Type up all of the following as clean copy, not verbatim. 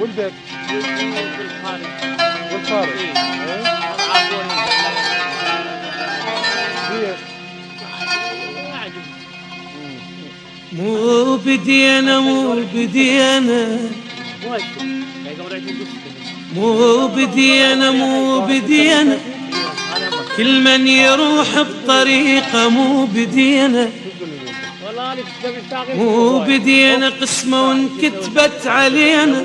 ولدك بالخارج. بالخارج. مو بدينا مو بدينا مو بدينا مو بدينا كل من يروح بطريقه مو بدينا مو بدينا قسمه وانكتبت علينا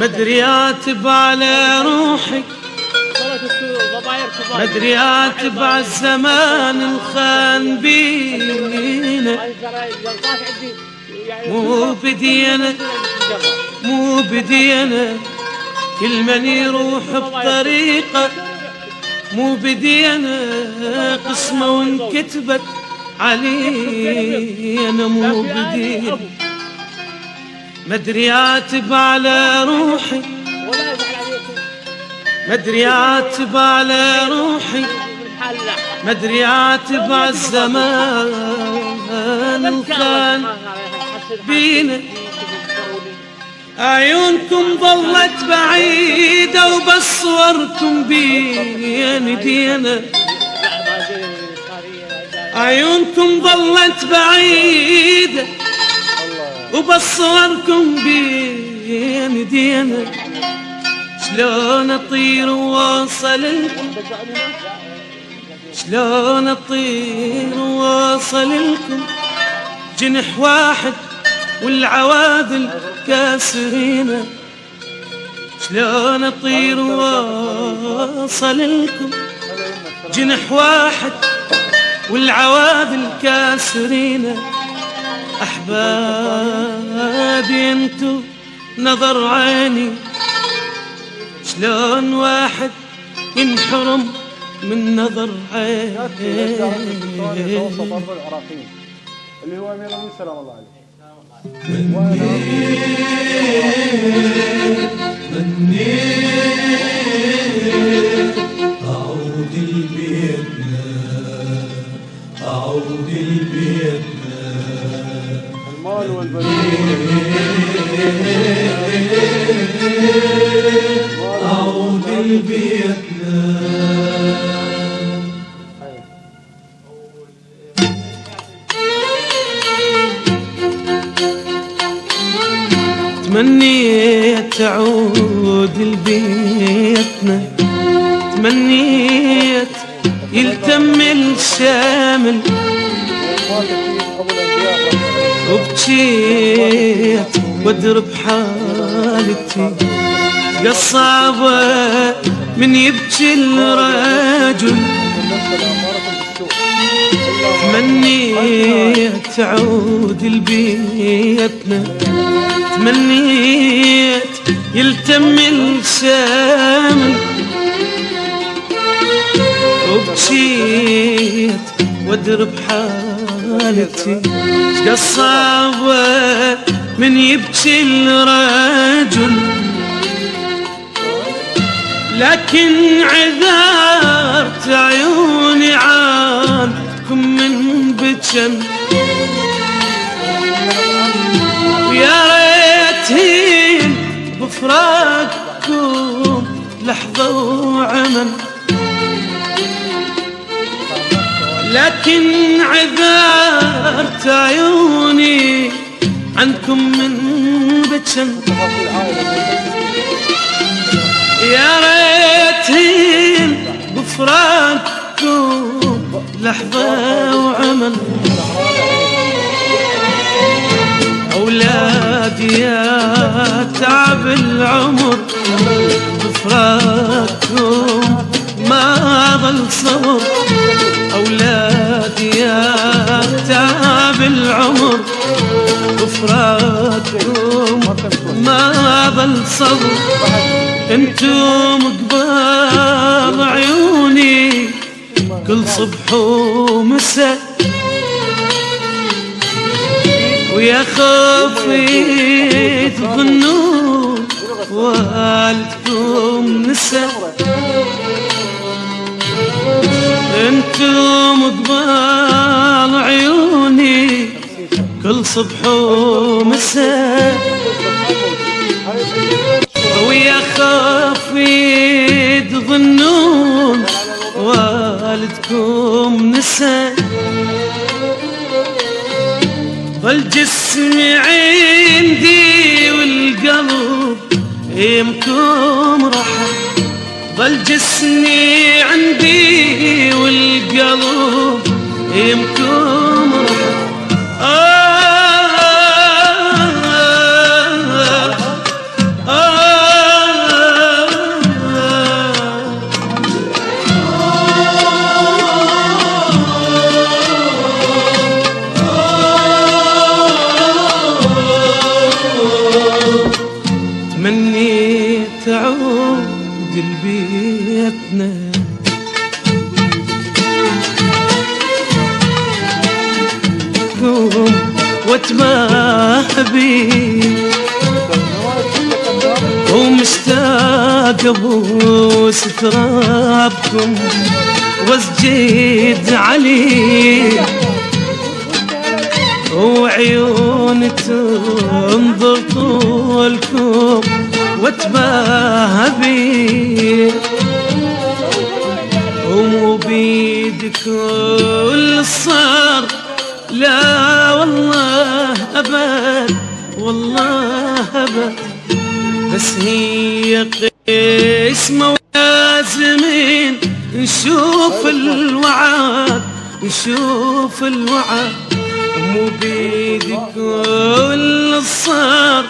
مدري اتب على روحي مدري اتب على الزمان الخان بينا مو بدينا مو بدينا كل من يروح بطريقه مو بدينا قسمه وانكتبت علينا مو بدينا مدري اتب على روحي مدري اتب على روحي مدري اتب على الزمان الخان بينا عيونكم ظلت بعيدة وبس صوركم بين دينا عيونكم ظلت بعيدة وبس صوركم بين دينا شلون اطير وواصل لكم شلون اطير وواصل لكم جنح واحد والعواذل كاسرين شلون اطير وواصل لكم جنح واحد والعواذل كاسرين احبابي انتو نظر عيني شلون واحد ينحرم من نظر عيني اللي هو امير المؤمنين سلام الله عليه منيت أعود لبيتنا أعود لبيتنا المال والبنين أعود لبيتنا تمنيت تعود لبيتنا تمنيت يلتم الشامل وبكيت وادرب حالتي قصابة من يبكي الرجل تمنيت تعود لبيتنا تمنيت يلتم الشامل وبكيت وادرب حالتي قصابة من يبكي الرجل لكن عذرت عيوني عنكم من بجن ويا ريتهين بفراقكم لحظة وعمل لكن عذرت عيوني عنكم من بجن يا ريتهين بفراقكم لحظة وعمل أولادي يا تعب العمر بفراقكم ما ظل صبر أولادي يا تعب العمر بفراقكم ما ظل صبر انتم قبال عيوني كل صبح ومساء ويا خوفي تظنون والدكم نسى انتم قبال عيوني كل صبح ومساء جسمي عندي والقلب يمكم رحى، ظل جسمي عندي والقلب يمكم رحى. تمنيت تعود لبيتنا واتباهى بيه ومشتاق ابوس ترابكم واسجد عليه، وعيون تنظر طولكم واتباهى بيه، ومو بيدك كل صار لا والله أبد، والله أبد. بس هي قسمة ولازمين نشوف الوعد، نشوف الوعد. مو بيدي كل صار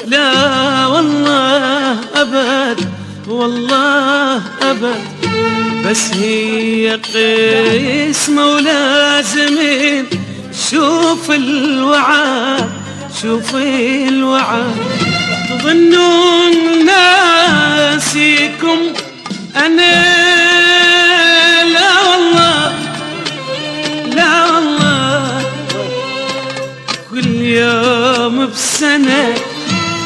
لا والله أبد، والله أبد. بس هي قسمة ولازمين شوف الوعد، شوف الوعد. تظنون ناسيكم أنا لا والله، لا والله. كل يوم بسنة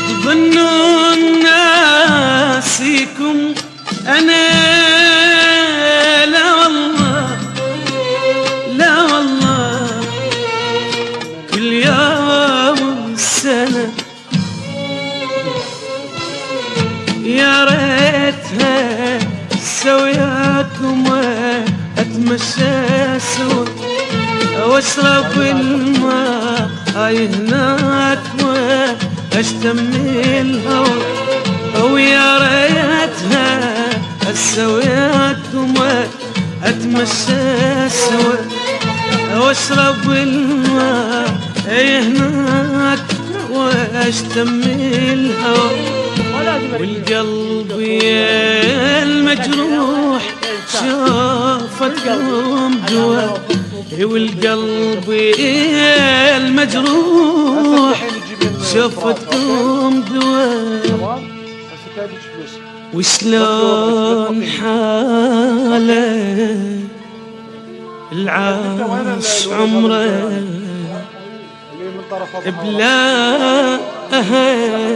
تظنون ناسيكم أنا لا والله، لا والله. كل يوم سنة يا ريتها سوياكم اتمشى سوا واشرب الماء هاي هناك واشتم الهوى. ويا ريتها سوياكم اتمشى سوا واشرب الماء هناك واشتم الهوى. والقلب يا المجروح شافتكم دوا، والقلب يا المجروح شافتكم دوا. وشلون حاله العاش عمره بلا أهل.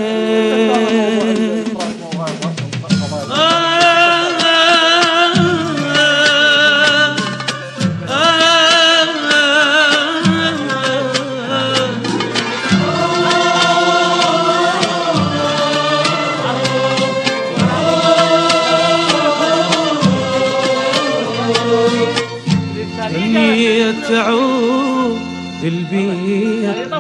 تعود البيتنا